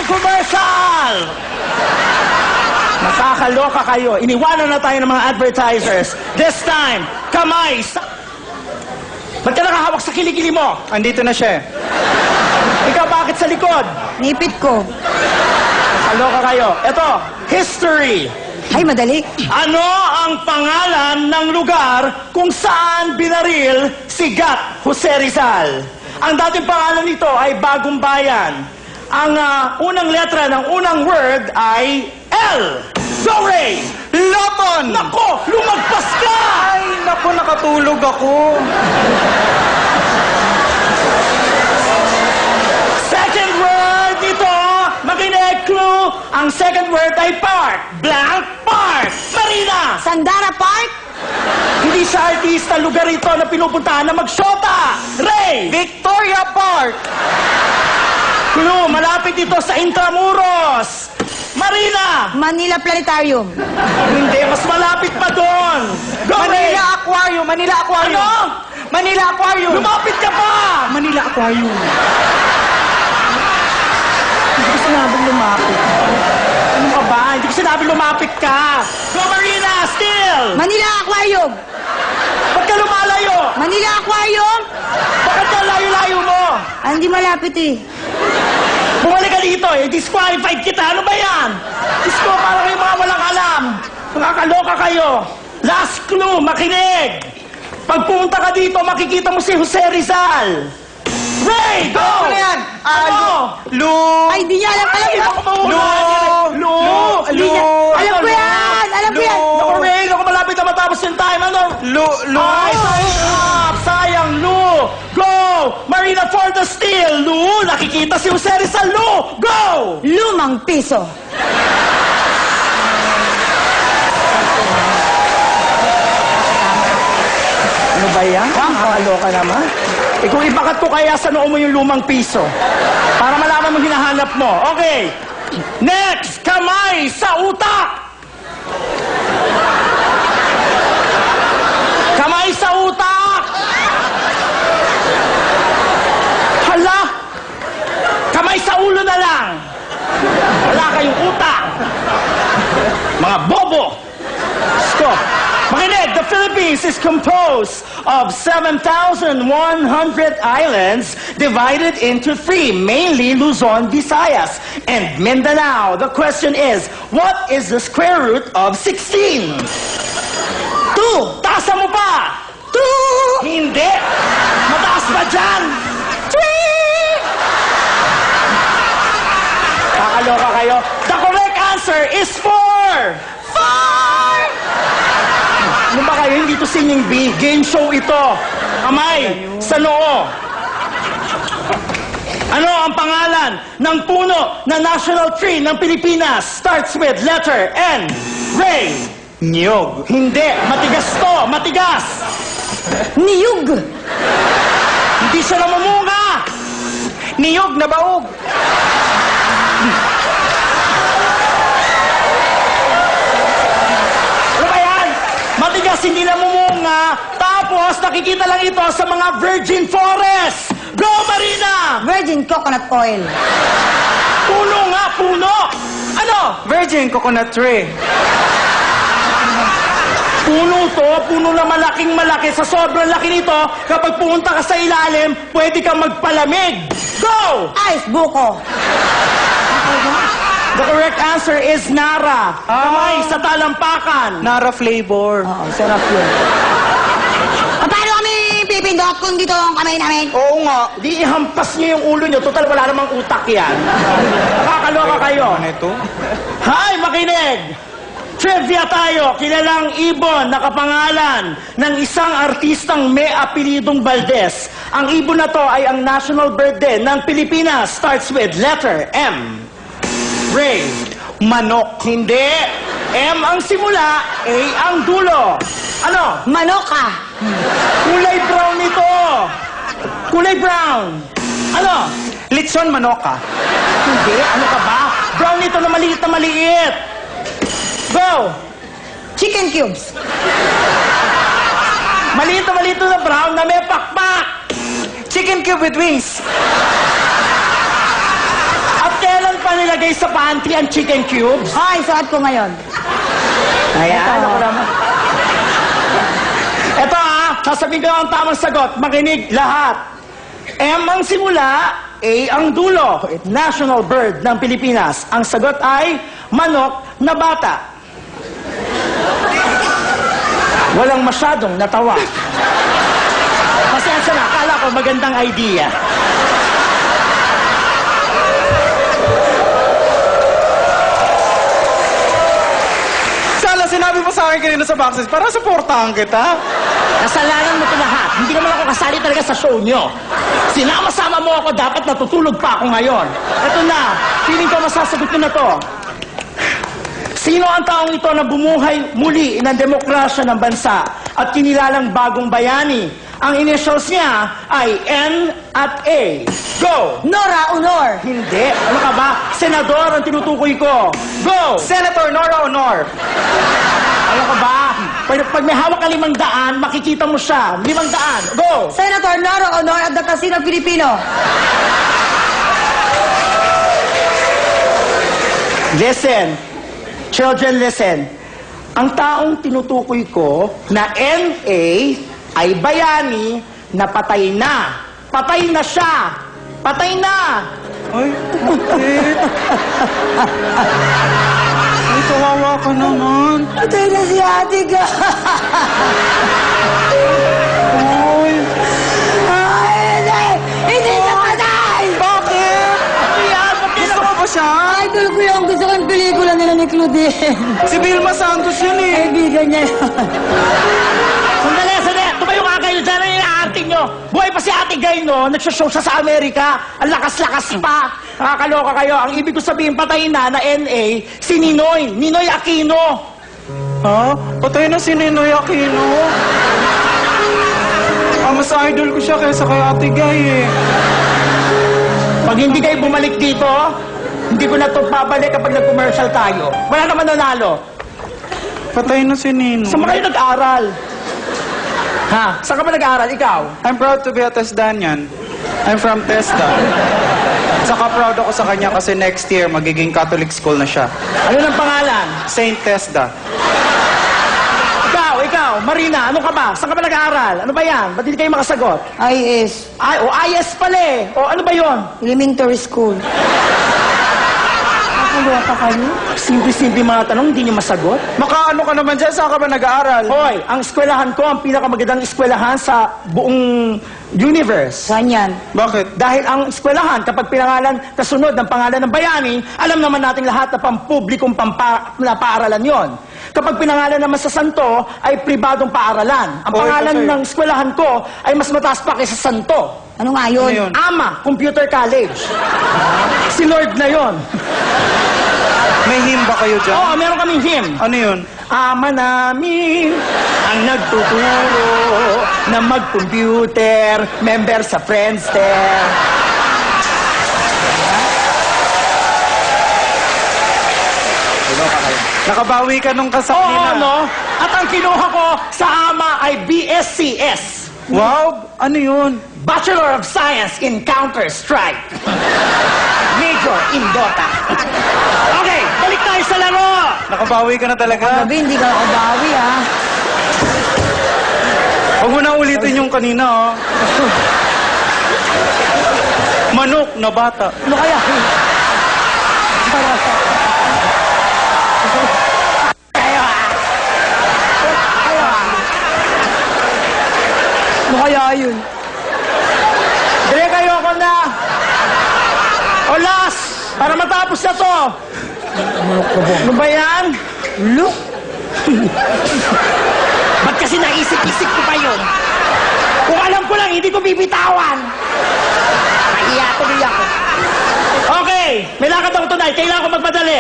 commercial! Nakakaloka kayo. Iniwanan na tayo ng mga advertisers. This time, kamay sa... Ba't ka nakahawak sa kilikili mo? Andito na siya. Ikaw bakit sa likod? Nipit ko. Nakakaloka kayo. Ito, history. Ay, madali. Ano ang pangalan ng lugar kung saan binaril si Gat Jose Rizal? Ang dating pangalan nito ay Bagong Bayan. Ang unang letra ng unang word ay L. Go, Ray! Laban! Nako! Lumagpas ka! Ay, naku, nakatulog ako. Second word nito, makinig, clue. Ang second word ay park. Blank park. Marina! Sandara Park? Hindi siya artista, lugar ito na pinupuntahan na magsyota. Ray! Victoria Park! Clue, malapit ito sa Intramuros. Marina! Manila Planetarium. Hindi, mas malapit pa doon. Go, Ray! Manila Aquarium! Manila Aquarium! Ano? Manila Aquarium! Lumapit ka pa! Manila Aquarium! Hindi ko sinabing lumapit. Ano ka ba? Hindi ko sinabing lumapit ka. Go, Marina! Still! Manila Aquarium. Ba't ka lumalayo? Manila Aquarium? Bakit ka layo-layo mo? Ah, hindi malapit eh. Bumalik ka dito eh. Disqualified kita. Ano ba yan? Diyos ko, parang kayo mga walang alam. Nakakaloka kayo. Last clue, makinig. Pag pumunta ka dito, makikita mo si Jose Rizal. Ray, go! Ano yan? Ano? Lu... Ay, di niya alam. Alam Ay, mo. ako mauna. Lu! Di niya. Alam ko yan. Alam ko yan. Naku, Ray, naku, malapit na matapos yung time. Ano? Lu... Ay, sayang! Sayang, Lu! Go! Marina for the steal! Lu! Nakikita si Jose Rizal, Lu! Go! Lumang piso. Ano ba yan? Nakakaloka naman. Eh kung ibakat ko kaya sa noo mo yung lumang piso. Para malaman mo hinahanap mo. Okay. Next, kamay sa utak! Kamay sa utak! Hala! Kamay sa ulo na lang! Wala kayong utak! Mga bobo! Stop! Makinig, the Philippines is composed of 7,100 islands divided into 3, mainly Luzon, Visayas, and Mindanao. The question is, what is the square root of 16? 2. Taasa mo pa! 2! Hindi! Mataas pa dyan! 3! Kakaloka kayo. The correct answer is 4! 4! Ano ba kayo? Hindi to singing bee. Game show ito. Kamay sa noo. Ano ang pangalan ng puno na national tree ng Pilipinas? Starts with letter N. Ray. Niyog. Hindi. Matigas to. Matigas. Niyug. Hindi siya namumunga. Niyog na baog. Ano ba yan? Matigas, hindi namumunga. Tapos, nakikita lang ito sa mga virgin forest. Go, Marina! Virgin coconut oil. Puno nga, puno! Ano? Virgin coconut tree. Puno to, puno na malaking malaki. Sa sobrang laki nito, kapag pumunta ka sa ilalim, pwede kang magpalamig. Go! Ice buko. The correct answer is Nara. Kamay sa talampakan. Nara flavor. Oo, sarap yun. Paano kami pipindot kung dito ang kamay namin? Oo nga, di ihampas niyo yung ulo niyo. Total, wala namang utak yan. Nakakaloka kayo. Ano ito? Hay, makinig! Trivia tayo. Kilalang ibon na kapangalan ng isang artistang may apelidong Valdez. Ang ibon na to ay ang national bird din ng Pilipinas. Starts with letter M. Ray. Manok. Hindi. M ang simula, A ang dulo. Ano? Manoka. Kulay brown ito. Kulay brown. Ano? Litson manoka. Hindi. Ano ka ba? Brown ito na maliit na maliit. Go! Chicken cubes. Maliit na brown na may pakpak. Chicken cube with wings. At kailan pa nila nilagay sa pantry ang chicken cubes? Ay, suot ko ngayon. Ayan, Ito. ako naman. Ito sasabihin ko ang tamang sagot. Makinig lahat. M ang simula, A ang dulo. National bird ng Pilipinas. Ang sagot ay manok na bata. Walang masyadong natawa. Pasensya na, akala ko magandang idea. Sala, sinabi mo sa akin kanina sa boxes para suportahan kita. Kasalanan mo ito lahat. Hindi naman ako kasali talaga sa show nyo. Sinama-sama mo ako, dapat natutulog pa ako ngayon. Ito na, feeling ko masasagot nyo na to. Sino ang taong ito na bumuhay muli ng demokrasya ng bansa at kinilalang bagong bayani? Ang initials niya ay N at A. Go! Nora Honor. Hindi. Ano ka ba? Senador ang tinutukoy ko. Go! Senator Nora Honor. Ano ka ba? Pag may hawak ka 500, makikita mo siya. 500. Go! Senator Nora Honor at the Casino Filipino. Listen. Children, listen. Ang taong tinutukoy ko na NA ay bayani na patay na. Patay na siya. Patay na. Ay, bakit? Ay, kawawa ka naman. Patay na si Ate Ga. Ay, Ay, hindi. Hindi siya patay. bakit? Ayan, Gusto mo ba siya? Idol ko yung gusto ko yung pelikula nila ni Claudine. Si Vilma Santos yun eh. Kaibigan niya yun. Sandali, sandali. Tumayo nga kayo dyan. Ano yung aating nyo? Buhay pa si Ate Gay, no? Nagsashow siya sa Amerika. Ang lakas-lakas pa. Nakakaloka kayo. Ang ibig ko sabihin, patay na NA, si Ninoy. Ninoy Aquino. Ha? Patay na si Ninoy Aquino. Mas idol ko siya kaysa kay Ate Gay eh. Pag hindi kayo bumalik dito, hindi ko na ito babalik kapag nag-commercial tayo. Wala naman nanalo. Patay na si Ninoy. Saan ba kayo nag-aral? Ha? Saan ka ba nag-aral? Ikaw? I'm proud to be a Tesdanian. I'm from Testa. Saka proud ako sa kanya kasi next year magiging Catholic school na siya. Ano ng pangalan? Saint Tesda. Ikaw, Marina, ano ka ba? Saan ka ba nag-aaral? Ano ba yan? Ba't hindi kayo makasagot? IS. Ay, IS pala eh. O ano ba yon? Elementary School. Nakagawa pa kayo? Simple-simple mga tanong, hindi niyo masagot? Makaano ka naman dyan? Saan ka ba nag-aaral? Hoy, ang eskwelahan ko, ang pinakamagandang eskwelahan sa buong universe. Saan yan? Bakit? Dahil ang eskwelahan, kapag pinangalan, kasunod ng pangalan ng bayani, alam naman nating lahat na pampublikong na paaralan yon. Kapag pinangalan naman sa santo, ay pribadong paaralan. Ang Oy, pangalan kasi- ng eskwelahan ko ay mas mataas pa kaysa santo. Ano nga yun? Ano yun? AMA, Computer College. Si Lord na yon. May hymn ba kayo dyan? Oo, meron kaming hymn. Ano yun? Ama namin ang nagtuturo na mag-computer, member sa Friendster. Nakabawi ka nung Oo, kasaklina. no? At ang kinuha ko sa AMA ay BSCS. Wow! Ano yun? Bachelor of Science in Counter-Strike. Major in Dota. Okay, balik tayo sa laro. Nakabawi ka na talaga? Gabi, hindi ka nakabawi, ha? Huwag mo na ulitin yung kanina, oh. Manok na bata. Ano kaya? Kayo Ano kaya yun? Dire kayo ako na. O last, para matapos na to. Ano ba yan? Look! Ba't kasi naisip-isip ko pa yun? Kung alam ko lang, hindi ko bibitawan. Nahiya tuloy ako. Okay, may lakad ako tonight. Kailangan ko magmadali.